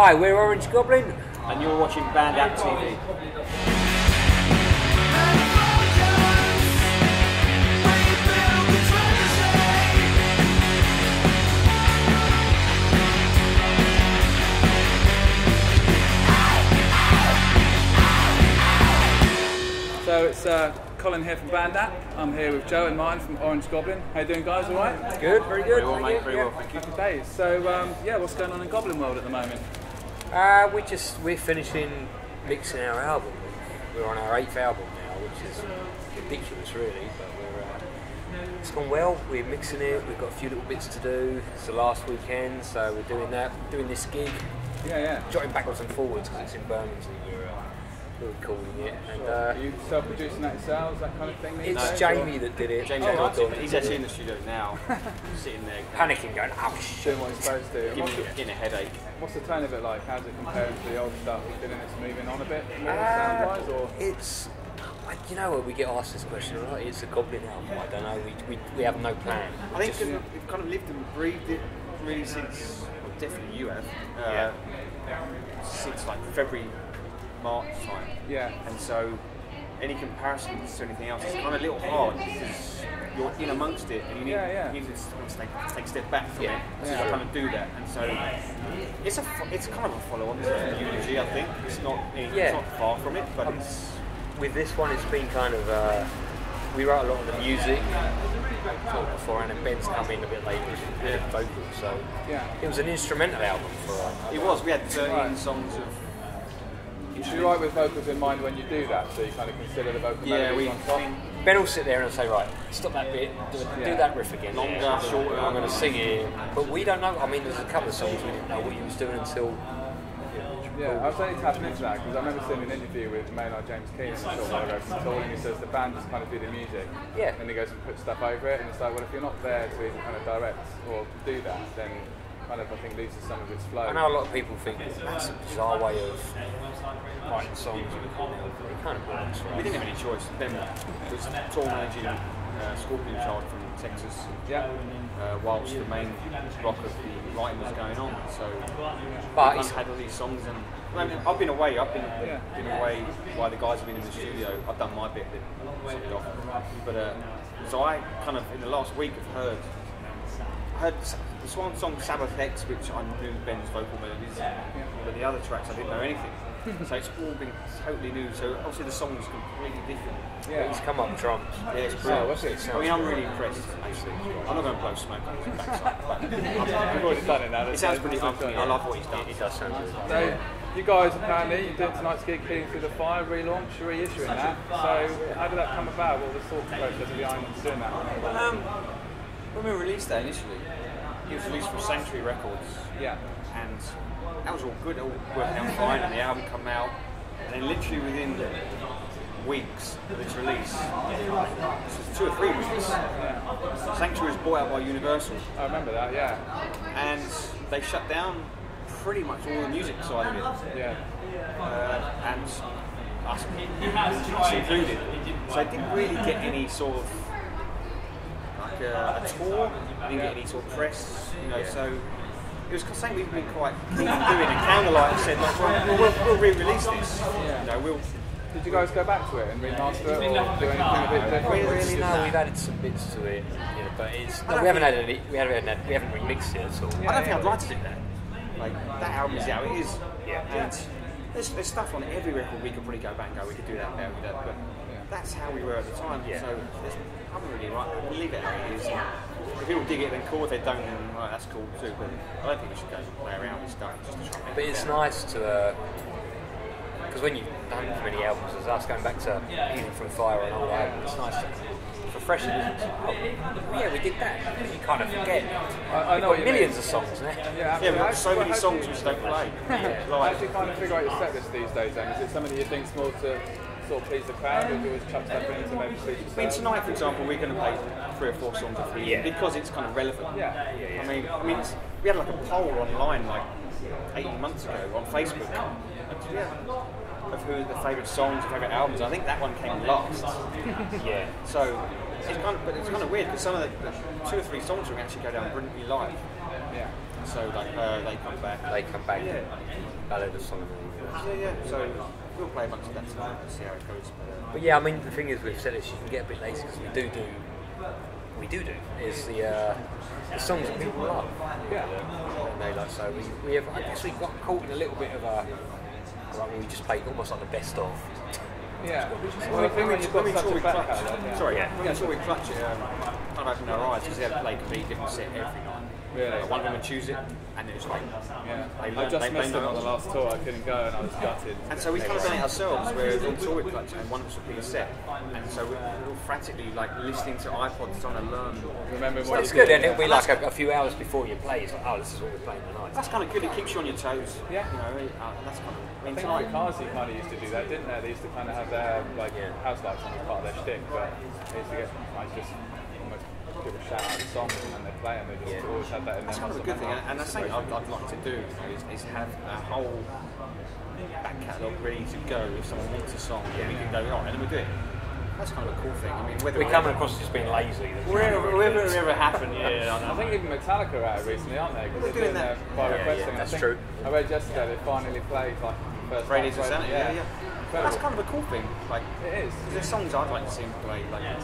Hi, we're Orange Goblin. And you're watching BandApp TV. So it's Colin here from BandApp. I'm here with Joe and Martyn from Orange Goblin. How you doing, guys? All right? Good, very good. Very well, mate. Very well, thank you. Happy days. So yeah, what's going on in Goblin World at the moment? We're finishing mixing our album. We're on our 8th album now, which is ridiculous, really. But it's gone well. We're mixing it. We've got a few little bits to do. It's the last weekend, so we're doing that. Doing this gig. Yeah. Jotting backwards and forwards because it's in Birmingham. We're recording it. And, Are you self-producing that yourselves, that kind of thing? It's Jamie that did it. James he's actually in the studio now, sitting there, panicking, going, "Oh shit!" Doing what he's supposed to. getting a headache. What's the tone of it like? How's it compared to the old stuff? You've been in it's moving on a bit more sound-wise, or? It's, you know what, we get asked this question a lot. It's a Goblin album. I don't know. We have no plan. I think we've kind of lived and breathed it really since, well, definitely you have, since like February, March time. Yeah. And so any comparisons to anything else is kind of a little hard because you're in amongst it and you need to take a step back from it to kind of do that. And so it's kind of a follow-on to Eulogy, I think. It's not far from it, but it's... With this one, it's been kind of... we wrote a lot of the music beforehand, and Ben's come in a bit later with the vocals, so it was an instrumental album for us. It was. We had 13 songs of... Do you write with vocals in mind when you do that, so you kind of consider the vocal melodies on top? Ben will sit there and say, right, stop that bit, do that riff again. Longer, shorter. I'm going to sing it. But we don't know. I mean, there's a couple of songs we didn't know what he was doing until... Yeah, I was only tapping into that because I remember seeing an interview with Maynard James Keenan a short while ago from Colin, and he says the band just kind of do the music. Yeah. And he goes and puts stuff over it, and it's like, well, if you're not there to even kind of direct or do that, then kind of, I think, loses some of its flow. I know a lot of people think that's a bizarre way of writing songs, but it kind of works, right? We didn't have any choice. Ben was tour managing Scorpion Child from Texas, whilst the main block of the writing was going on. So I had all these songs, and I mean, I've been away. I've been away while the guys have been in the studio. I've done my bit, sort it off. But so I kind of in the last week have heard the song Sabbath X, which I knew Ben's vocal melodies, but the other tracks I didn't know anything. So it's all been totally new. So obviously the song's completely different. Yeah, he's come up with drums. Yeah, it's brilliant. I mean, I'm really impressed, actually. I'm not going to blow smoke on his backside, but I've already done it now. It sounds pretty good. I love what he's done. It does sound good. So, you guys apparently, you're doing tonight's gig, Healing Through the Fire, relaunch, reissuing that. So, how did that come about? What was the thought process behind doing that? When we released that initially, it was released from Sanctuary Records. Yeah. And that was all good, all working out fine, and the album came out. And then literally within weeks of its release, this was 2 or 3 weeks, Sanctuary was bought out by Universal. I remember that, yeah. And they shut down pretty much all the music side of it. Yeah. And us included. So I didn't really get any sort of like a tour. I didn't get any sort of press, you know. So it was something we've been quite keen on doing. And Candlelight said, like, we'll re-release this. You know, Did you guys go back to it and remaster it, or do anything a bit different? Really, no, we've added some bits to it, but it's we haven't remixed it at all. I don't think I'd like to do that. Like that album's how it is. And there's stuff on every record we could probably go back and go, we could do that better, but that's how we were at the time. So I'm really right. We'll leave it how it is. If people dig it, then cool. If they don't, then right, that's cool too. But I don't think we should go play around with stuff just to try and make But it's nice to. Because when you've done as many albums as us, going back to Healing from Fire and all that, it's nice to refresh it, isn't it? Oh, yeah, we did that. You kind of forget. I know what you millions mean. of songs now. Yeah, we've got so many songs which don't play. How do you kind of figure out your set list these days then? Is it something you think's more to sort of please the crowd, or do you always chuck stuff in to maybe please yourself? I mean, tonight, for example, we're going to play 3 or 4 songs of Freedom because it's kind of relevant. I mean, we had like a poll online like 18 months ago on Facebook. Of who the favourite songs, favourite albums. I think that one came last. So it's kind of weird because some of the 2 or 3 songs will actually go down brilliantly live. So like they come back. They come back. Yeah. Ballad of Solomon. Yeah. So we'll play a bunch of that tonight and see how it goes. But yeah, I mean the thing is we've said this, you can get a bit lazy because we do is the songs that people love. Yeah. And they like, so we have actually got caught in a little bit of a, like we just played almost like the best of. Yeah. Well, I think we've got such a back catalogue. Sorry, yeah. Until we clutch it, can't open our eyes because they had to play a completely different set every night. Really? One of them would choose it, and it was like, I just missed them on the last tour. I couldn't go, and I was gutted. And so we kind of done it ourselves, where on tour with Clutch, and one of us would be a set, and so we're all frantically like listening to iPods, trying to learn. Remember Well, what it's good, and it'll be like a few hours before you play. It's like, oh, this is what we're playing tonight. That's kind of good. It keeps you on your toes. Yeah. You know, that's kind of. I think like Kazi kind of used to do that, didn't they? They used to kind of have their house lights on as part of their shtick, but they used to get like just almost give a shout out to the song and they play and they just always had that in their. That's kind of a good thing, and that's something I'd like to do is have a whole back catalogue ready to go if someone wants a song. We can go, and then we do it. That's kind of a cool thing. I mean, whether we're coming across as just being lazy. Wherever it ever happened, I think even Metallica are out recently, aren't they? Because they're doing that by requesting. That's true. I read yesterday they finally played like first. Radius of Sanity, yeah. That's kind of a cool thing. Like it is. There's songs I'd like to see them play. Like I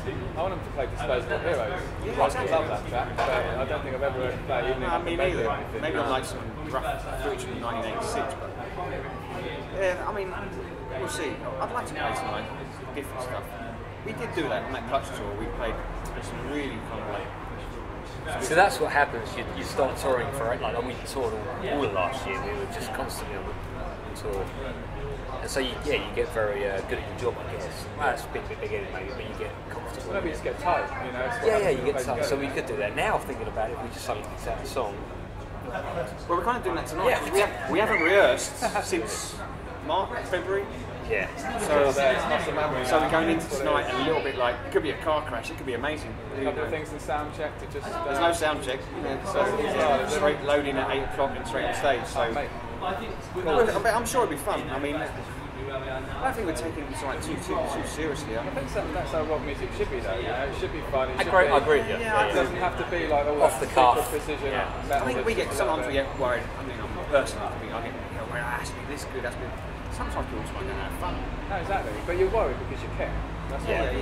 want them to play Disposable Heroes. Yeah, exactly. I love that track, but I don't think I've ever heard it play even in me neither. Maybe on like some rough footage from 1986, but yeah, I mean, we'll see. I'd like to play some like different stuff. We did do that on that Clutch tour. We played some really kind of like. So that's what happens. You start touring for it. Like we toured all of last year. We were just constantly on the tour, and so you get very good at your job, I guess. Well, it's a bit beginning maybe, but you get comfortable. Maybe you just get tight, you know. Yeah, you get tight. So we could do that now. Thinking about it, we just suddenly picked out a song. Well, we're kind of doing that tonight. Yeah. We haven't rehearsed since February. Yeah. So we're going into tonight a little bit like, it could be a car crash, it could be amazing. A couple of things in sound check to just... There's no sound check, so straight loading at 8 o'clock and straight on stage. So I'm sure it'll be fun. I mean, I don't think we're taking this like too seriously. I think that's how rock music should be though, you know? It should be fun. I agree with you. It doesn't have to be like all off the cuff precision. Yeah. I think sometimes we get worried. I mean, I'm personally, I get worried, has to be this good, has to be... Sometimes people just want to have fun. No, exactly. But you're worried because you care. That's right.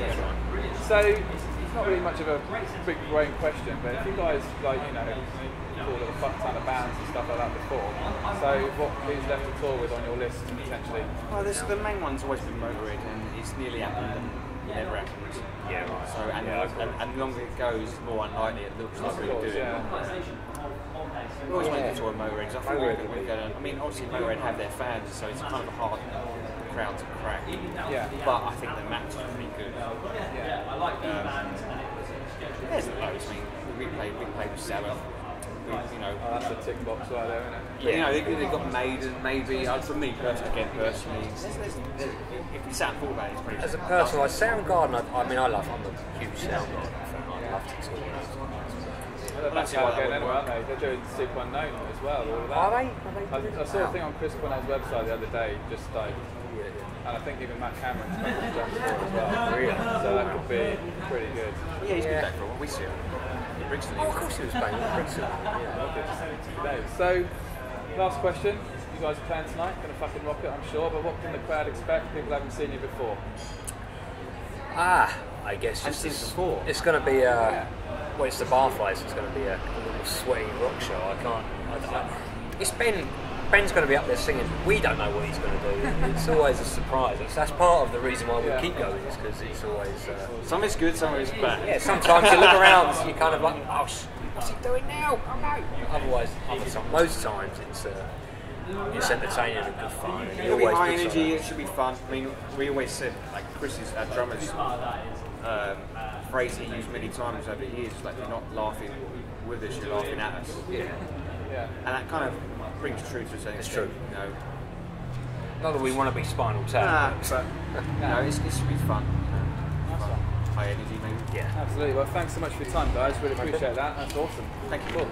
So it's not really much of a big brain question, but if you guys called it a fuck ton of bands and stuff like that before, so who's left to tour with on your list potentially? Well, the main one's always been Motorhead, and it's nearly happened and never happens. Yeah, right. So and the longer it goes, the more unlikely it looks like we do it. We always wanted to tour with Motorhead. I thought we'd go down. I mean, obviously Motorhead have their fans, so it's kind of a hard crowd to crack. Yeah. But I think the match is pretty good. There's the loads. I mean, we played with Sabbath. That's a tick box right there, isn't it? Yeah. You know, they've got Maiden, maybe. For me personally, if we sat and thought about it, it's pretty. As a person, like Soundgarden, I'm a huge Soundgarden fan. I love to talk about it. They're back out again anyway, aren't they? They're doing Super Unknown as well, all of that. Are they? I saw a thing on Chris Cornell's website the other day, just like, and I think even Matt Cameron's going to jump forward as well. Really? So that could be pretty good. Yeah, he's been back for a while. We see him. Brixton. Oh, of course he was playing in Brixton. So, last question. You guys are playing tonight, going to fucking rock it, I'm sure, but what can the crowd expect? People haven't seen you before. I guess I've seen it before. It's going to be well, it's the Barflies. It's going to be a little sweaty rock show. It's Ben's going to be up there singing. We don't know what he's going to do. It's always a surprise. That's part of the reason why we keep going, is because it's always... some is good, some is bad. Yeah, sometimes you look around and you're kind of like, oh, what's he doing now? Oh no. Otherwise, most times it's entertaining and good fun. And It'll be high energy, it should be fun. I mean, we always said, like Chris's, our drummer's phrase he used many times over the years, like, you're not laughing with us, you're laughing at us. Yeah. And that kind of brings true to saying it's true. You know. Not that we want to be Spinal Tap. But it should be fun. High energy, maybe. Yeah. Absolutely. Well, thanks so much for your time, guys. Really appreciate that. That's awesome. Thank you. Cool.